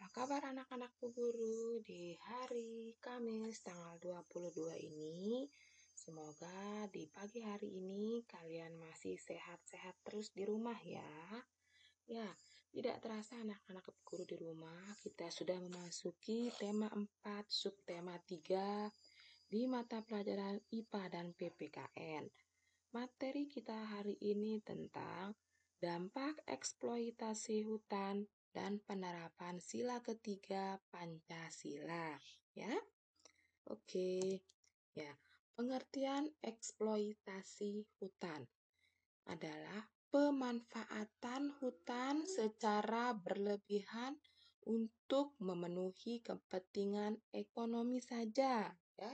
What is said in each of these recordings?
kabar anak-anakku guru di hari Kamis tanggal 22 ini? Semoga di pagi hari ini kalian masih sehat-sehat terus di rumah ya. Ya, tidak terasa anak-anak guru di rumah, kita sudah memasuki tema 4, subtema 3 di mata pelajaran IPA dan PPKN. Materi kita hari ini tentang dampak eksploitasi hutan dan penerapan sila ketiga Pancasila. Ya, oke. Ya, pengertian eksploitasi hutan adalah pemanfaatan hutan secara berlebihan untuk memenuhi kepentingan ekonomi saja. Ya,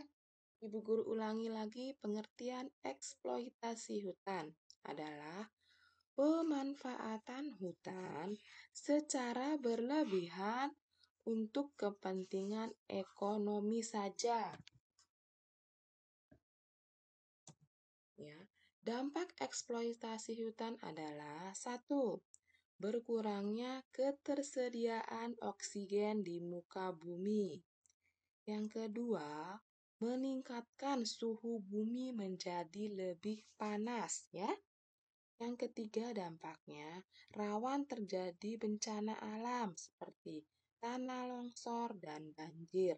Ibu Guru ulangi lagi, pengertian eksploitasi hutan adalah pemanfaatan hutan secara berlebihan untuk kepentingan ekonomi saja. Ya, dampak eksploitasi hutan adalah 1. Berkurangnya ketersediaan oksigen di muka bumi. Yang kedua, meningkatkan suhu bumi menjadi lebih panas, ya. Yang ketiga dampaknya, rawan terjadi bencana alam seperti tanah longsor dan banjir.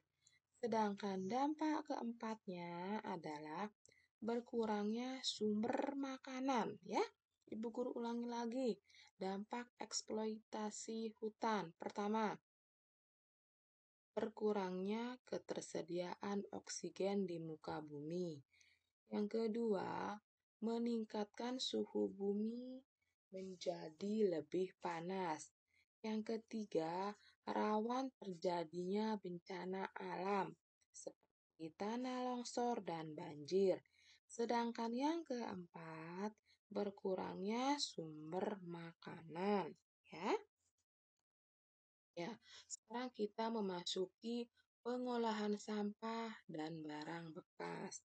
Sedangkan dampak keempatnya adalah berkurangnya sumber makanan, ya. Ibu Guru ulangi lagi, dampak eksploitasi hutan. Pertama, berkurangnya ketersediaan oksigen di muka bumi. Yang kedua, meningkatkan suhu bumi menjadi lebih panas. Yang ketiga, rawan terjadinya bencana alam seperti tanah longsor dan banjir. Sedangkan yang keempat, berkurangnya sumber makanan. Ya, sekarang kita memasuki pengolahan sampah dan barang bekas.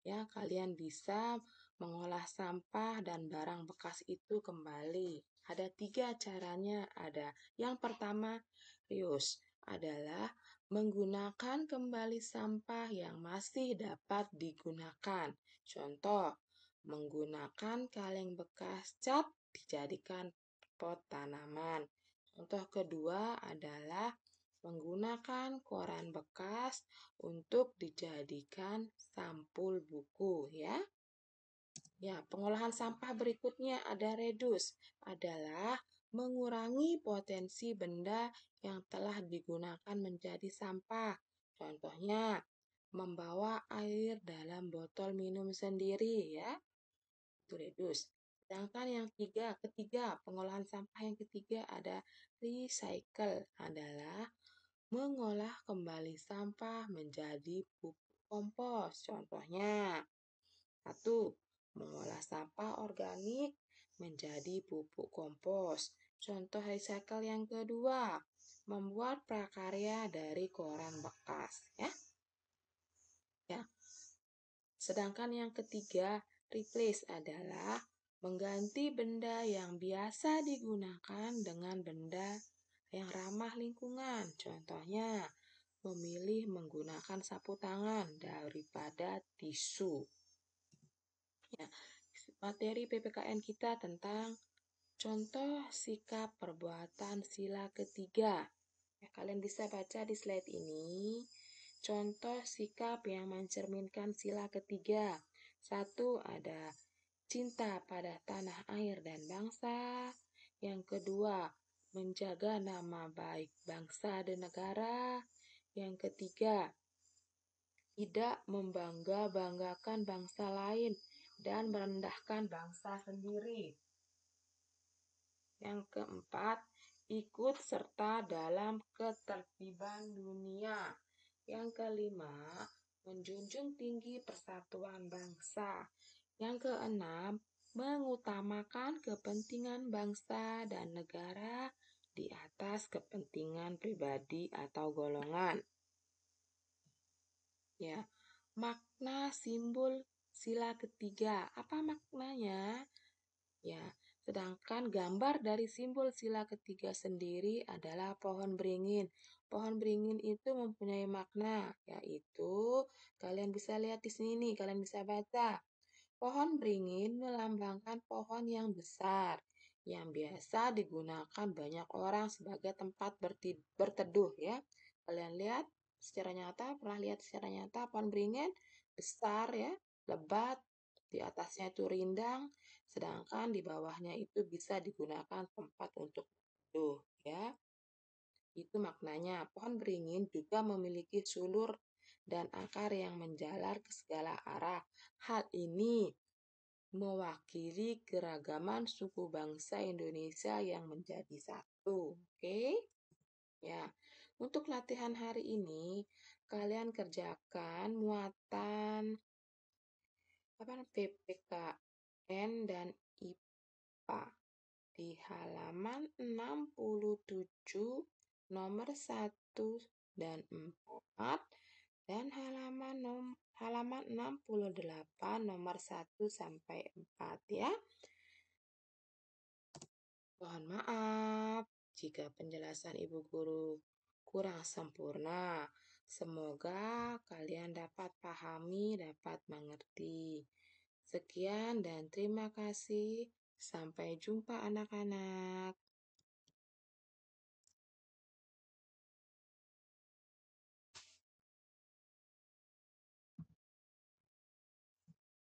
Ya, kalian bisa mengolah sampah dan barang bekas itu kembali. Ada 3 caranya. Ada yang pertama, reuse adalah menggunakan kembali sampah yang masih dapat digunakan. Contoh, menggunakan kaleng bekas cat dijadikan pot tanaman. Contoh kedua adalah menggunakan koran bekas untuk dijadikan sampul buku, ya. Ya, pengolahan sampah berikutnya ada reduce, adalah mengurangi potensi benda yang telah digunakan menjadi sampah. Contohnya, membawa air dalam botol minum sendiri, ya. Itu reduce. Sedangkan yang ketiga, pengolahan sampah yang ketiga ada recycle, adalah mengolah kembali sampah menjadi pupuk kompos. Contohnya, 1. Mengolah sampah organik menjadi pupuk kompos. Contoh recycle yang kedua, membuat prakarya dari koran bekas. Ya. Sedangkan yang ketiga, replace adalah mengganti benda yang biasa digunakan dengan benda yang ramah lingkungan. Contohnya, memilih menggunakan sapu tangan daripada tisu. Ya, materi PPKN kita tentang contoh sikap perbuatan sila ketiga. Ya, kalian bisa baca di slide ini. Contoh sikap yang mencerminkan sila ketiga. 1. Ada cinta pada tanah air dan bangsa. Yang kedua, menjaga nama baik bangsa dan negara. Yang ketiga, tidak membangga-banggakan bangsa lain dan merendahkan bangsa sendiri. Yang keempat, ikut serta dalam ketertiban dunia. Yang kelima, menjunjung tinggi persatuan bangsa. Yang keenam, mengutamakan kepentingan bangsa dan negara di atas kepentingan pribadi atau golongan. Ya, makna simbol sila ketiga. Apa maknanya? Ya, Sedangkan gambar dari simbol sila ketiga sendiri adalah pohon beringin. Pohon beringin itu mempunyai makna, yaitu kalian bisa lihat di sini nih, kalian bisa baca. Pohon beringin melambangkan pohon yang besar, yang biasa digunakan banyak orang sebagai tempat berteduh ya. Kalian lihat secara nyata, pernah lihat secara nyata pohon beringin besar ya, lebat, di atasnya itu rindang, sedangkan di bawahnya itu bisa digunakan tempat untuk berteduh ya. Itu maknanya. Pohon beringin juga memiliki sulur dan akar yang menjalar ke segala arah. Hal ini mewakili keragaman suku bangsa Indonesia yang menjadi satu. Oke? Ya. Untuk latihan hari ini, kalian kerjakan muatan PPKN dan IPA di halaman 67 nomor 1 dan 4 dan halaman 68 nomor 1 sampai 4 ya. Mohon maaf jika penjelasan Ibu Guru kurang sempurna. Semoga kalian dapat pahami, dapat mengerti. Sekian dan terima kasih. Sampai jumpa anak-anak.